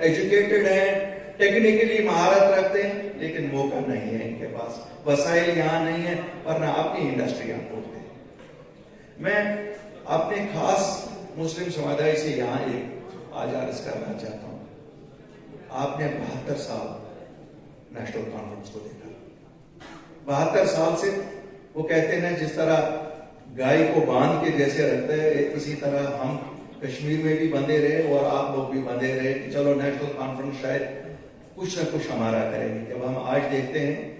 Educated ہیں, technically مہارت رکھتے ہیں, لیکن موقع نہیں ہے ان کے پاس, وسائل یہاں نہیں ہے, ورنہ اپنی انڈسٹریاں کھولتے ہیں. میں اپنے خاص مسلم سمدائی سے یہاں ایک آج عرض کرنا چاہتا ہوں. آپ نے 72 سال نیشنل کانفرنس کو دیکھا. 72 سال سے وہ کہتے ہیں جس طرح گائے کو باندھ کے جیسے رکھتے ہیں, اسی طرح ہم کشمیر میں بھی بندے رہے اور آپ لوگ بھی بندے رہے کہ چلو نیشنل کانفرنس شاید کچھ نہ کچھ ہمارا کرے گی. جب ہم آج دیکھتے ہیں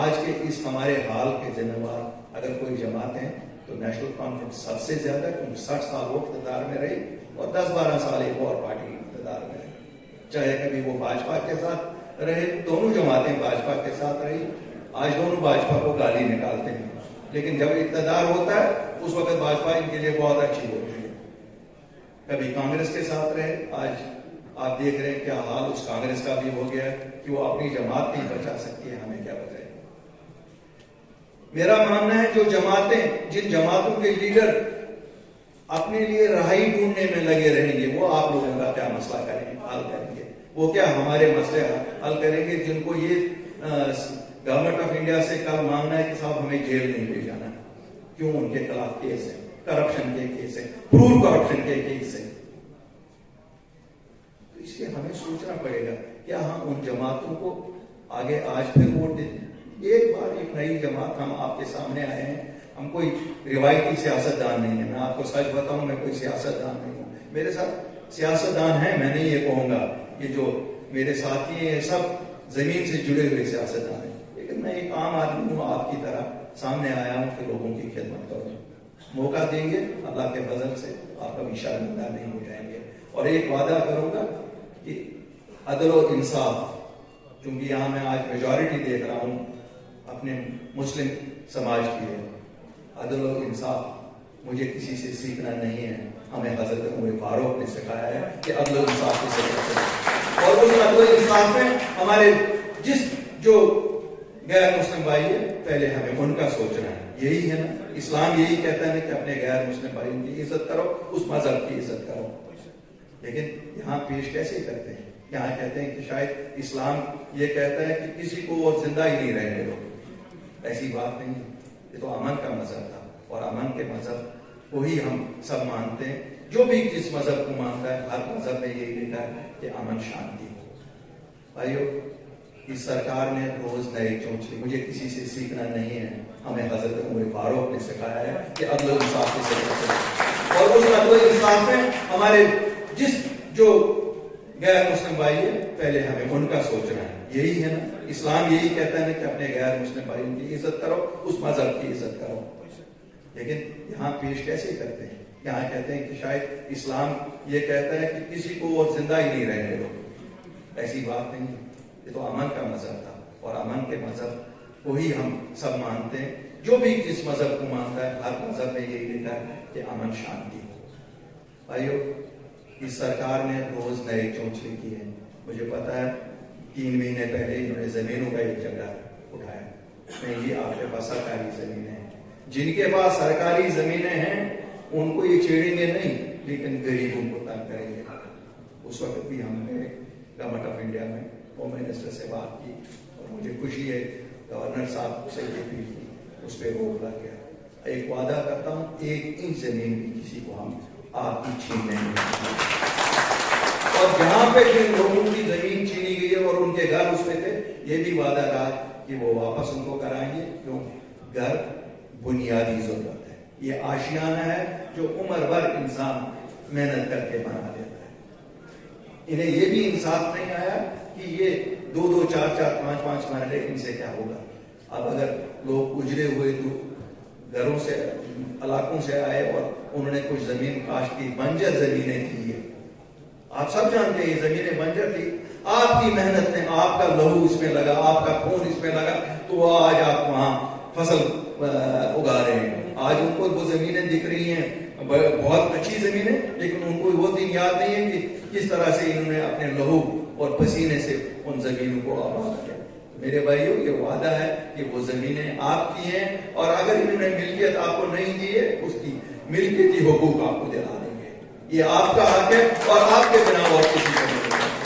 آج کے اس ہمارے حال کے ذمہ دار اگر کوئی جماعت ہے تو نیشنل کانفرنس سب سے زیادہ, کیونکہ 60 سال وہ اقتدار میں رہی اور 10-12 سال ایک اور پارٹی اقتدار میں رہی. چاہے کبھی وہ بھاجپا کے ساتھ رہے, دونوں جماعتیں بھاجپا کے ساتھ رہی, آج دونوں بھاجپا کو گالی نکالتے ہیں, لیکن جب اقتدار ہوتا ہے اس وقت بھاجپا ان کے لیے بہت اچھی ہوتی ہے. کبھی کانگریس کے ساتھ رہے, آج آپ دیکھ رہے ہیں کیا حال اس کانگریس کا بھی ہو گیا کہ وہ اپنی جماعت نہیں بچا سکتی ہے, ہمیں کیا بچائے. میرا ماننا ہے جو جماعتیں, جن جماعتوں کے لیڈر اپنے لیے رہائی ڈھونڈنے میں لگے رہیں گے, وہ آپ لوگوں کا کیا مسئلہ کریں گے, حل کریں گے, وہ کیا ہمارے مسئلے حل کریں گے. جن کو یہ گورنمنٹ آف انڈیا سے کل مانگنا ہے کہ صاحب ہمیں جیل نہیں لے جانا, کیوں ان کے خلاف کیس ہے, کرپشن کے کیس ہے, پرور کرپشن کے کیس ہے. تو اس لیے ہمیں سوچنا پڑے گا کیا ہم ان جماعتوں کو آگے آج پھر ووٹ دیتے ہیں. ایک بار ایک نئی جماعت ہم آپ کے سامنے آئے ہیں, ہم کوئی روایتی سیاست دان نہیں ہے. میں آپ کو سچ بتاؤں, میں کوئی سیاست دان نہیں ہوں. میرے ساتھ سیاست دان ہیں, میں نہیں یہ کہوں گا کہ جو میرے ساتھی ہیں یہ سب زمین سے جڑے ہوئے سیاست دان ہیں, لیکن میں ایک عام آدمی ہوں, آپ کی طرح سامنے آیا ہوں کہ لوگوں کی خدمت کروں. موقع دیں گے اللہ کے فضل سے, آپ کبھی شرمندہ نہیں ہو جائیں گے. اور ایک وعدہ کروں گا کہ عدل و انصاف, کیونکہ یہاں میں آج میجورٹی دیکھ رہا ہوں اپنے مسلم سماج کی ہے, عدل و انصاف مجھے کسی سے سیکھنا نہیں ہے, ہمیں حضرت عمر فاروق نے سکھایا ہے کہ عدل و انصاف سے سیکھنا ہے. اور اس عدل و انصاف میں ہمارے جو غیر مسلم بھائی ہے, پہلے ہمیں ان کا سوچنا ہے. یہی ہے نا, اسلام یہی کہتا ہے کہ اپنے غیر مسلم بھائیوں کی عزت کرو, اس مذہب کی عزت کرو. لیکن یہاں پیش کیسے کرتے ہیں, یہاں کہتے ہیں کہ شاید اسلام یہ کہتا ہے کہ کسی کو اور زندہ ہی نہیں رہنے دو. ایسی بات نہیں, یہ تو امن کا مذہب تھا, اور امن کے مذہب کو ہی ہم سب مانتے ہیں. جو بھی جس مذہب کو مانتا ہے, ہر مذہب میں یہی لکھا ہے کہ امن شانتی. بھائیو, اس سرکار نے روز نئے چونچ لی, مجھے کسی سے سیکھنا نہیں ہے, ہمیں حضرت عمر فاروق نے سکھایا ہے کہ عدل و انصاف سے سیکھنا. اور اس عدل و انصاف میں ہمارے جو غیر مسلم بھائی ہے, پہلے ہمیں ان کا سوچنا ہے. یہی ہے نا, اسلام یہی کہتا ہے کہ اپنے غیر مسلم بھائیوں کی عزت کرو, اس مذہب کی عزت کرو. لیکن یہاں پیش کیسے کرتے ہیں, یہاں کہتے ہیں کہ شاید اسلام یہ کہتا ہے کہ کسی کو اور زندہ ہی نہیں رہنے دو. ایسی بات نہیں, یہ تو امن کا مذہب تھا, اور امن کے مذہب کو ہی ہم سب مانتے ہیں. جو بھی جس مذہب کو مانتا ہے, ہر مذہب میں یہی لکھا ہے کہ امن شانتی. بھائیو, اس سرکار نے روز نئے چونچلے کی ہے. مجھے پتا ہے 3 مہینے پہلے انہوں نے زمینوں کا ایک جھگڑا اٹھایا. نہیں جی, آپ کے پاس سرکاری زمینیں ہیں. جن کے پاس سرکاری زمینیں ہیں ان کو یہ چھیڑیں گے نہیں, لیکن غریبوں کو تنگ کریں گے. اس وقت بھی ہم نے گورنمنٹ آف انڈیا میں ہوم منسٹر سے بات کی, اور مجھے خوشی ہے گورنر صاحب سے یہ بھی کی, اس پہ روک لگ گیا. ایک وعدہ کرتا ہوں, 1 انچ زمین بھی کسی کو ہم آپ کی چھیننے نہیں. اور جہاں پہ جن لوگوں کی زمین چھینی گئی ہے اور ان کے گھر اس میں تھے, یہ بھی وعدہ رہا کہ وہ واپس ان کو کرائیں گے. کیوں, گھر بنیادی ضرورت ہے, یہ آشیانہ ہے جو عمر بھر انسان محنت کر کے بنا دیتا ہے. انہیں یہ بھی انصاف نہیں آیا کہ یہ 2-2, 4-4, 5-5 مرلے ان سے کیا ہوگا. اب اگر لوگ اجڑے ہوئے تو گھروں سے, علاقوں سے آئے اور انہوں نے کچھ زمین کاشت کی, بنجر زمینیں تھی, یہ آپ سب جانتے ہیں یہ زمینیں بنجر تھی. آپ کی محنت نے, آپ کا لہو اس میں لگا, آپ کا خون اس میں لگا, تو آج آپ وہاں فصل اگا رہے ہیں. آج ان کو وہ زمینیں دکھ رہی ہیں, بہت اچھی زمینیں, لیکن ان کو وہ دن یاد نہیں ہے کہ کس طرح سے انہوں نے اپنے لہو اور پسینے سے ان زمینوں کو آباد کیا. میرے بھائیوں, یہ وعدہ ہے کہ وہ زمینیں آپ کی ہیں, اور اگر انہوں نے ملکیت آپ کو نہیں دی ہے, اس کی ملکیتی حقوق آپ کو دلا دیں گے. یہ آپ کا حق ہے, اور آپ کے بنا اور کسی کا نہیں.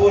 4